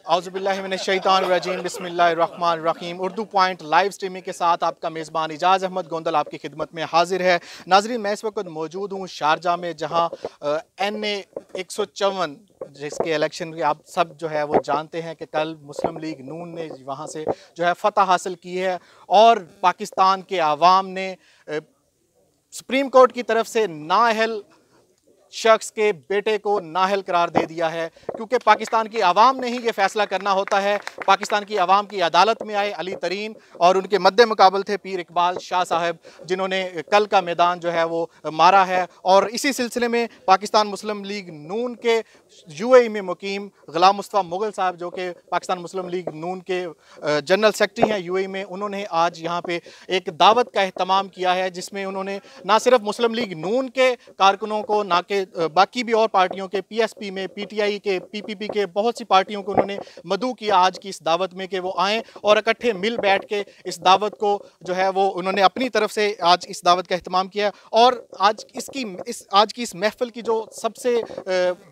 औज़ुबिल्लाहि मिनश्शैतानिर्रजीम बिस्मिल्लाहिर्रहमानिर्रहीम Urdu point live streaming के साथ आपका मेज़बान एजाज अहमद गौंदल आपकी खिदमत में हाजिर है। नाज़रीन, मैं इस वक्त मौजूद हूँ शारजा में, जहाँ NA154 जिसके इलेक्शन के आप सब जो है वो जानते हैं कि कल मुस्लिम लीग नून ने वहाँ से जो है फ़तह हासिल की है और पाकिस्तान के आवाम ने सुप्रीम कोर्ट की तरफ से नाअहल शख्स के बेटे को नाअहल करार दे दिया है, क्योंकि पाकिस्तान की आवाम ने ही ये फैसला करना होता है। पाकिस्तान की आवाम की अदालत में आए अली तरीन और उनके मद्दे मुकाबल थे पीर इकबाल शाह साहब, जिन्होंने कल का मैदान जो है वो मारा है। और इसी सिलसिले में पाकिस्तान मुस्लिम लीग नून के UAE में मुकीम गुलाम मुस्तफा मुगल साहब, जो कि पाकिस्तान मुस्लिम लीग नून के जनरल सेक्रेटरी हैं UAE में, उन्होंने आज यहाँ पे एक दावत का एहतमाम किया है, जिसमें उन्होंने ना सिर्फ मुस्लिम लीग नून के कारकुनों को, ना कि बाकी भी और पार्टियों के PSP में, PTI के, PPP के बहुत सी पार्टियों को उन्होंने मदऊ किया आज की इस दावत में कि वो आएँ और इकट्ठे मिल बैठ के इस दावत को जो है वो उन्होंने अपनी तरफ से आज इस दावत का एहतमाम किया। और आज की इस महफिल की जो सबसे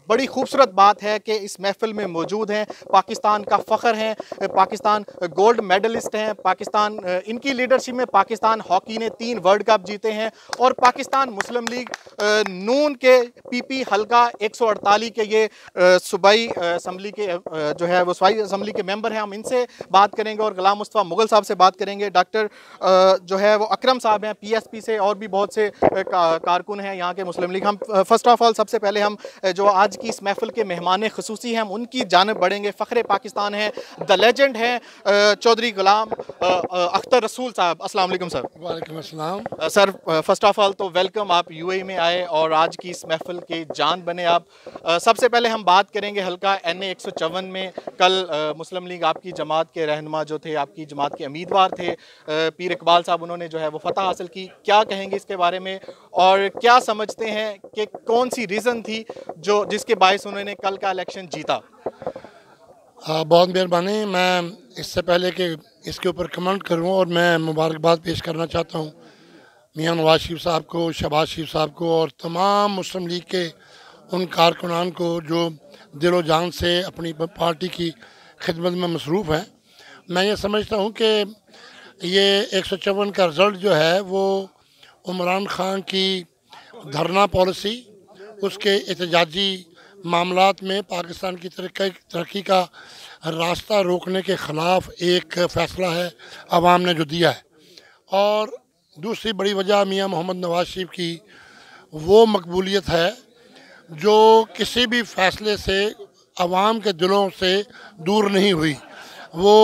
बड़ी खूबसूरत बात है कि इस महफिल में मौजूद हैं पाकिस्तान का फ़ख्र हैं, पाकिस्तान गोल्ड मेडलिस्ट हैं, पाकिस्तान इनकी लीडरशिप में पाकिस्तान हॉकी ने 3 वर्ल्ड कप जीते हैं और पाकिस्तान मुस्लिम लीग नून के PP हल्का 148 के ये सूबाई असम्बली के जो है वो सूबाई असम्बली के मेंबर हैं। हम इनसे बात करेंगे और गुलाम मुस्तफा मुगल साहब से बात करेंगे। डॉक्टर जो है वो अकरम साहब हैं PSP से, और भी बहुत से कारकुन हैं यहाँ के मुस्लिम लीग। हम फर्स्ट ऑफ ऑल सबसे पहले हम जो आज की इस महफिल के मेहमान खुसूसी हैं हम उनकी जानिब बढ़ेंगे। फ़ख्र पाकिस्तान हैं, द लेजेंड हैं चौधरी गुलाम अख्तर रसूल साहब। अस्सलाम वालेकुम सर। वालेकुम अस्सलाम सर, फर्स्ट ऑफ ऑल तो वेलकम, आप UAE में आए और आज की इस महफिल के जान बने आप। सबसे पहले हम बात करेंगे हल्का NA154 में कल मुस्लिम लीग आपकी जमात के रहनुमा जो थे, आपकी जमात के उम्मीदवार थे पीर इकबाल साहब, उन्होंने जो है वो फ़तह हासिल की। क्या कहेंगे इसके बारे में और क्या समझते हैं कि कौन सी रीज़न थी जो जिसके बायस उन्होंने कल का इलेक्शन जीता? बहुत मेहरबानी। मैं इससे पहले कि इसके ऊपर कमेंट करूं, और मैं मुबारकबाद पेश करना चाहता हूं मियां नवाज शरीफ साहब को, शहबाज शरीफ साहब को और तमाम मुस्लिम लीग के उन कारकुनान को जो दिलो जान से अपनी पार्टी की खिदमत में मसरूफ़ हैं। मैं ये समझता हूँ कि ये 154 का रिज़ल्ट जो है वो इमरान खान की धरना पॉलिसी, उसके एहतजाजी मामलात में पाकिस्तान की तरक्की का रास्ता रोकने के ख़िलाफ़ एक फ़ैसला है आवाम ने जो दिया है। और दूसरी बड़ी वजह मियां मोहम्मद नवाज शरीफ की वो मकबूलियत है जो किसी भी फ़ैसले से आवाम के दिलों से दूर नहीं हुई। वो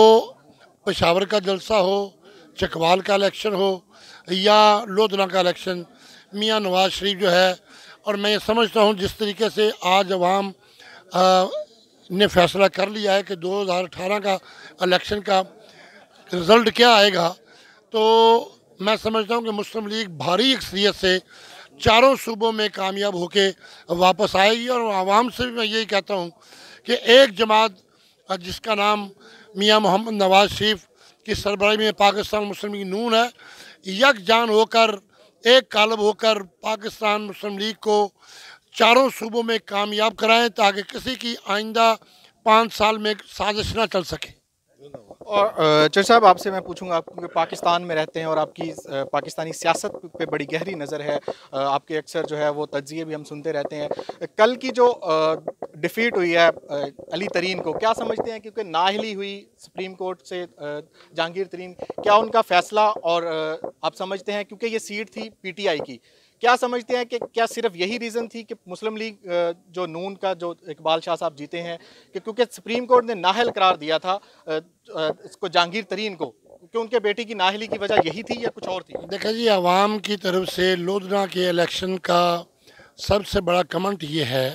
पेशावर का जलसा हो, चकवाल का इलेक्शन हो या लोधना का इलेक्शन, मियां नवाज शरीफ जो है, और मैं ये समझता हूँ जिस तरीके से आज अवाम ने फैसला कर लिया है कि 2018 का इलेक्शन का रिज़ल्ट क्या आएगा, तो मैं समझता हूँ कि मुस्लिम लीग भारी अक्सरियत से चारों सूबों में कामयाब होके वापस आएगी। और आवाम से भी मैं यही कहता हूँ कि एक जमात जिसका नाम मियां मोहम्मद नवाज शरीफ की सरबराही में पाकिस्तान मुस्लिम लीग नून है, यकजान होकर, एक कालब होकर पाकिस्तान मुस्लिम लीग को चारों सूबों में कामयाब कराएं, ताकि किसी की आइंदा 5 साल में साजिश ना चल सके। और चौधरी साहब, आपसे मैं पूछूंगा, आप पाकिस्तान में रहते हैं और आपकी पाकिस्तानी सियासत पे बड़ी गहरी नज़र है, आपके अक्सर जो है वो तज्ज़िये भी हम सुनते रहते हैं। कल की जो डिफ़ीट हुई है अली तरीन को, क्या समझते हैं, क्योंकि नाअहली हुई सुप्रीम कोर्ट से जहांगीर तरीन, क्या उनका फ़ैसला, और आप समझते हैं क्योंकि ये सीट थी PTI की, क्या समझते हैं कि क्या सिर्फ यही रीज़न थी कि मुस्लिम लीग जो नून का जो इकबाल शाह साहब जीते हैं, कि क्योंकि सुप्रीम कोर्ट ने नाअहल करार दिया था इसको जहांगीर तरीन को, कि उनके बेटी की नाअहली की वजह यही थी या कुछ और थी? देखिए जी, आवाम की तरफ से लोधना के इलेक्शन का सबसे बड़ा कमेंट ये है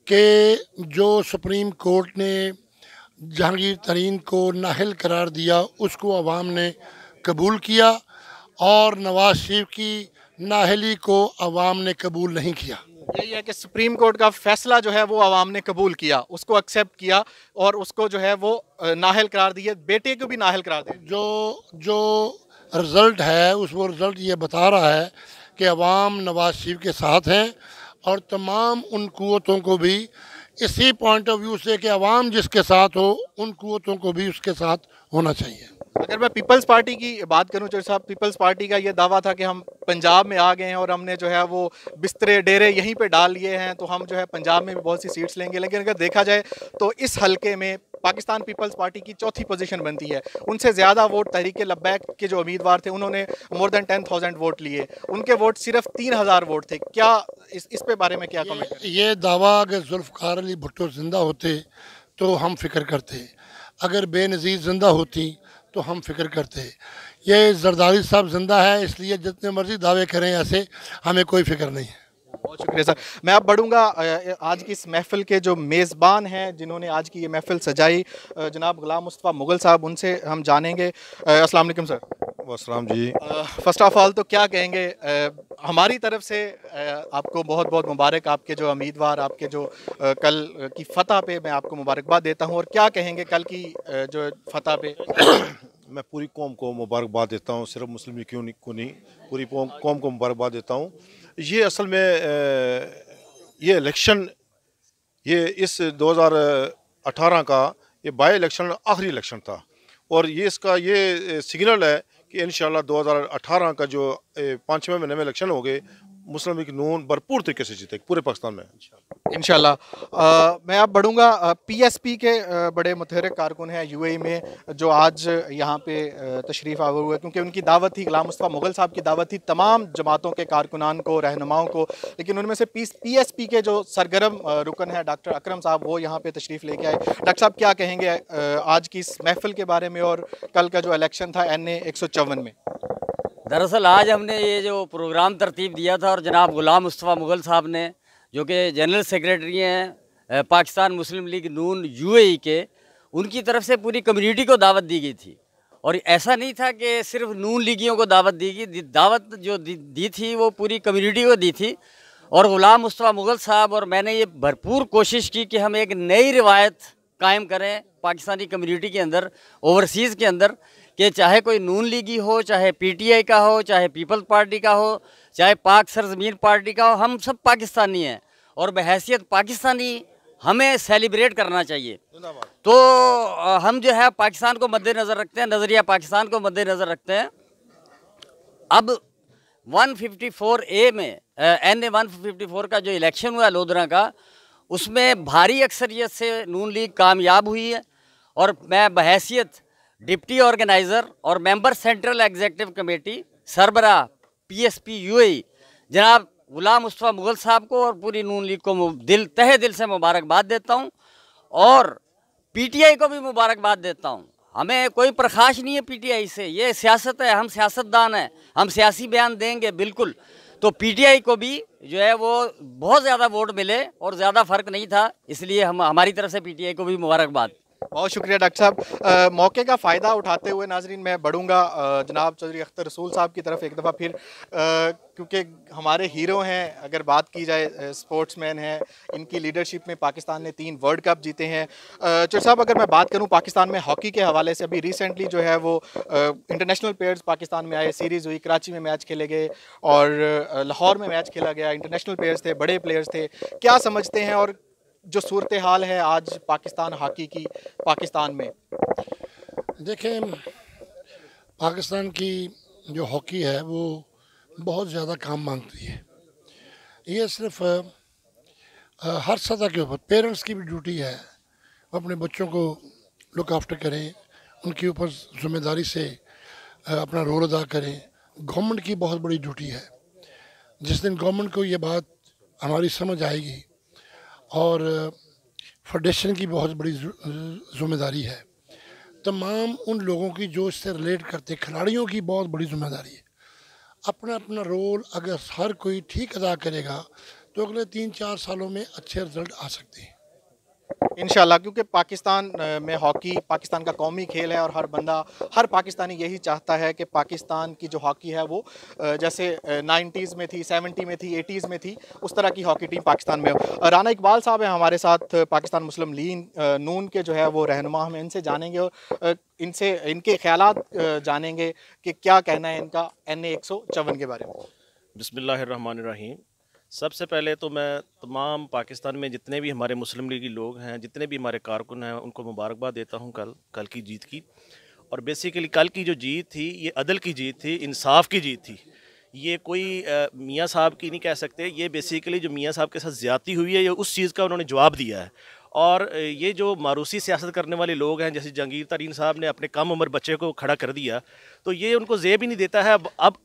कि जो सुप्रीम कोर्ट ने जहांगीर तरीन को नाअहल करार दिया उसको आवाम ने कबूल किया, और नवाज शरीफ की नाअहली को आवाम ने कबूल नहीं किया। यही है कि सुप्रीम कोर्ट का फैसला जो है वो आवाम ने कबूल किया, उसको एक्सेप्ट किया और उसको जो है वो नाअहल करार दिया, बेटे को भी नाअहल करार दिया। जो रिज़ल्ट है वो रिज़ल्ट ये बता रहा है कि अवाम नवाज शरीफ के साथ हैं, और तमाम उन कुव्वतों को भी इसी पॉइंट ऑफ व्यू से कि अवाम जिसके साथ हो उन कुव्वतों को भी उसके साथ होना चाहिए। अगर मैं पीपल्स पार्टी की बात करूं चौधरी साहब, पीपल्स पार्टी का ये दावा था कि हम पंजाब में आ गए हैं और हमने जो है वो बिस्तरे डेरे यहीं पे डाल लिए हैं, तो हम जो है पंजाब में भी बहुत सी सीट्स लेंगे। लेकिन अगर देखा जाए तो इस हलके में पाकिस्तान पीपल्स पार्टी की चौथी पोजीशन बनती है। उनसे ज़्यादा वोट तहरीक लब्बैक के जो उम्मीदवार थे उन्होंने मोर देन 10,000 वोट लिए, उनके वोट सिर्फ 3,000 वोट थे। क्या इस पे बारे में क्या कमेंट करें? ये दावा अगर जुल्फ़िकार अली भुट्टो ज़िंदा होते तो हम फिक्र करते, अगर बेनज़ीर ज़िंदा होती तो हम फिक्र करते। ये जरदारी साहब ज़िंदा है इसलिए जितने मर्ज़ी दावे करें ऐसे हमें कोई फिक्र नहीं है। बहुत शुक्रिया सर। मैं अब बढ़ूंगा आज की इस महफ़िल के जो मेज़बान हैं जिन्होंने आज की ये महफ़िल सजाई, जनाब गुलाम मुस्तफा मुग़ल साहब, उनसे हम जानेंगे। अस्सलाम वालेकुम सर। अस्सलाम जी। फ़र्स्ट ऑफ़ ऑल तो क्या कहेंगे, हमारी तरफ से आपको बहुत बहुत मुबारक, आपके जो उम्मीदवार, आपके जो कल की फ़तह पे मैं आपको मुबारकबाद देता हूँ। और क्या कहेंगे कल की जो फ़तह पे? मैं पूरी कौम को मुबारकबाद देता हूँ, सिर्फ मुस्लिम क्यों नहीं को नहीं, पूरी कौम को मुबारकबाद देता हूँ। ये असल में ये इलेक्शन, ये इस 2018 का ये बाई इलेक्शन आखिरी इलेक्शन था और ये इसका ये सिग्नल है कि इंशाल्लाह 2018 का जो 5वें महीने में इलेक्शन हो गए, मुस्लिम लीग नून भरपूर तरीके से जीते पूरे पाकिस्तान में इंशाल्लाह। मैं अब बढ़ूंगा, पीएसपी के बड़े मुतहर्रिक कारकुन हैं यूएई में जो आज यहाँ पे तशरीफ़ आवर हुए, क्योंकि उनकी दावत थी, गुलाम मुस्तफा मुग़ल साहब की दावत थी तमाम जमातों के कारकुनान को, रहनुमाओं को। लेकिन उनमें से पीएसपी के जो सरगर्म रुकन है डॉक्टर अकरम साहब, वो यहाँ पे तशरीफ़ लेके आए। डॉक्टर साहब क्या कहेंगे आज की इस महफ़िल के बारे में और कल का जो इलेक्शन था NA154 में? दरअसल आज हमने ये जो प्रोग्राम तरतीब दिया था और जनाब गुलाम मुस्तफा मुग़ल साहब ने, जो कि जनरल सेक्रेटरी हैं पाकिस्तान मुस्लिम लीग नून यूएई के, उनकी तरफ से पूरी कम्युनिटी को दावत दी गई थी। और ऐसा नहीं था कि सिर्फ नून लीगियों को दावत दी गई, दावत जो दी थी वो पूरी कम्युनिटी को दी थी। और गुलाम मुस्तफा मुग़ल साहब और मैंने ये भरपूर कोशिश की कि हम एक नई रिवायत कायम करें पाकिस्तानी कम्युनिटी के अंदर, ओवरसीज़ के अंदर, कि चाहे कोई नून लीगी हो, चाहे पीटीआई का हो, चाहे पीपल्स पार्टी का हो, चाहे पाक सरजमीन पार्टी का हो, हम सब पाकिस्तानी हैं और बहैसियत पाकिस्तानी हमें सेलिब्रेट करना चाहिए। तो हम जो है पाकिस्तान को मद्देनज़र रखते हैं, नज़रिया पाकिस्तान को मद्देनज़र रखते हैं। अब 154A में NA154 का जो इलेक्शन हुआ लोधरा का, उसमें भारी अक्सरियत से नून लीग कामयाब हुई है और मैं बहैसियत डिप्टी ऑर्गेनाइज़र और मेंबर सेंट्रल एग्जीक्यूटिव कमेटी सरबराह पीएसपी यूएई जनाब गुलाम मुस्तफा मुग़ल साहब को और पूरी नून लीग को तहे दिल से मुबारकबाद देता हूं और पीटीआई को भी मुबारकबाद देता हूं। हमें कोई प्रखाश नहीं है पीटीआई से, ये सियासत है, हम सियासतदान हैं, हम सियासी बयान देंगे बिल्कुल। तो पीटीआई को भी जो है वो बहुत ज़्यादा वोट मिले और ज़्यादा फ़र्क नहीं था, इसलिए हमारी तरफ से पीटीआई को भी मुबारकबाद। बहुत शुक्रिया डॉक्टर साहब। मौके का फ़ायदा उठाते हुए नाजरीन मैं बढ़ूंगा जनाब चौधरी अख्तर रसूल साहब की तरफ एक दफ़ा फिर, क्योंकि हमारे हीरो हैं, अगर बात की जाए स्पोर्ट्समैन हैं, इनकी लीडरशिप में पाकिस्तान ने 3 वर्ल्ड कप जीते हैं। चौधरी साहब अगर मैं बात करूं पाकिस्तान में हॉकी के हवाले से, अभी रिसेंटली जो है वो इंटरनेशनल प्लेयर्स पाकिस्तान में आए, सीरीज़ हुई, कराची में मैच खेले गए और लाहौर में मैच खेला गया, इंटरनेशनल प्लेयर्स थे, बड़े प्लेयर्स थे। क्या समझते हैं और जो सूरत हाल है आज पाकिस्तान हॉकी की पाकिस्तान में? देखें, पाकिस्तान की जो हॉकी है वो बहुत ज़्यादा काम मांगती है। ये सिर्फ हर सतह के ऊपर पेरेंट्स की भी ड्यूटी है, वो अपने बच्चों को लुक आफ्टर करें, उनके ऊपर ज़िम्मेदारी से अपना रोल अदा करें। गवर्नमेंट की बहुत बड़ी ड्यूटी है। जिस दिन गवर्नमेंट को ये बात हमारी समझ आएगी और फेडरेशन की बहुत बड़ी ज़िम्मेदारी है, तमाम उन लोगों की जो इससे रिलेट करते, खिलाड़ियों की बहुत बड़ी ज़िम्मेदारी है। अपना अपना रोल अगर हर कोई ठीक अदा करेगा तो अगले 3-4 सालों में अच्छे रिजल्ट आ सकते हैं इंशाल्लाह, क्योंकि पाकिस्तान में हॉकी पाकिस्तान का कौमी खेल है और हर बंदा, हर पाकिस्तानी यही चाहता है कि पाकिस्तान की जो हॉकी है वो जैसे 90s में थी, 70 में थी, 80s में थी, उस तरह की हॉकी टीम पाकिस्तान में हो। राना इकबाल साहब हैं हमारे साथ, पाकिस्तान मुस्लिम लीग नून के जो है वो रहनुमा, हम इनसे जानेंगे और इनसे इनके ख्यालात जानेंगे कि क्या कहना है इनका NA154 के बारे में। बिस्मिल्लाहिर्रहमानिर्रहीम। सबसे पहले तो मैं तमाम पाकिस्तान में जितने भी हमारे मुस्लिम लीगी लोग हैं, जितने भी हमारे कारकुन हैं, उनको मुबारकबाद देता हूं कल की जीत की। और बेसिकली कल की जो जीत थी ये अदल की जीत थी, इंसाफ की जीत थी। ये कोई मियाँ साहब की नहीं कह सकते, ये बेसिकली जो मियाँ साहब के साथ ज़्यादती हुई है ये उस चीज़ का उन्होंने जवाब दिया है। और ये जो मारूसी सियासत करने वाले लोग हैं, जैसे जहांगीर तरीन साहब ने अपने कम उम्र बच्चे को खड़ा कर दिया, तो ये उनको ज़ेब ही नहीं देता है।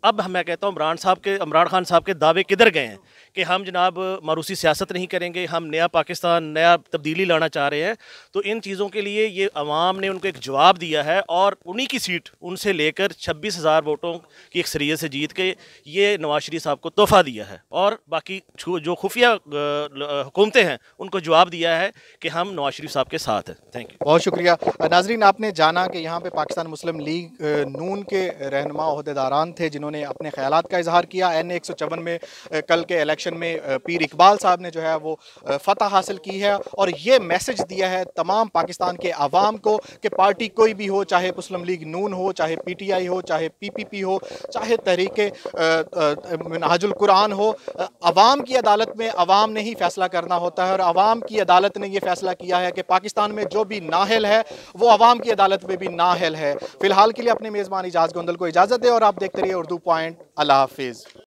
अब मैं कहता हूँ इमरान खान साहब के दावे किधर गए हैं कि हम जनाब मारूसी सियासत नहीं करेंगे, हम नया पाकिस्तान, नया तब्दीली लाना चाह रहे हैं। तो इन चीज़ों के लिए ये अवाम ने उनको एक जवाब दिया है और उन्हीं की सीट उनसे लेकर 26,000 वोटों की अक्सरियत से जीत के ये नवाज शरीफ साहब को तोहफ़ा दिया है। और बाकी जो खुफिया हुकूमतें हैं उनको जवाब दिया है कि हम नवाज शरीफ साहब के साथ हैं। Thank you. बहुत शुक्रिया। नाजरीन, आपने जाना कि यहाँ पे पाकिस्तान मुस्लिम लीग नून के रहनुमा ओहदेदारान थे जिन्होंने अपने ख्यालात का इजहार किया। NA154 में कल के इलेक्शन में पीर इकबाल साहब ने जो है वो फतह हासिल की है और ये मैसेज दिया है तमाम पाकिस्तान के अवाम को कि पार्टी कोई भी हो, चाहे मुस्लिम लीग नून हो, चाहे PTI हो, चाहे PPP हो, चाहे तहरीक मिनहाजुल कुरान हो, अवाम की अदालत में अवाम ने ही फैसला करना होता है। और अवाम की अदालत ने यह फैसला किया है कि पाकिस्तान में जो भी नाअहल है वो अवाम की अदालत में भी नाअहल है। फिलहाल के लिए अपने मेज़बान एजाज गोंदल को इजाज़त दें और आप देखते रहिए उर्दू पॉइंट। अल्लाह हाफिज़।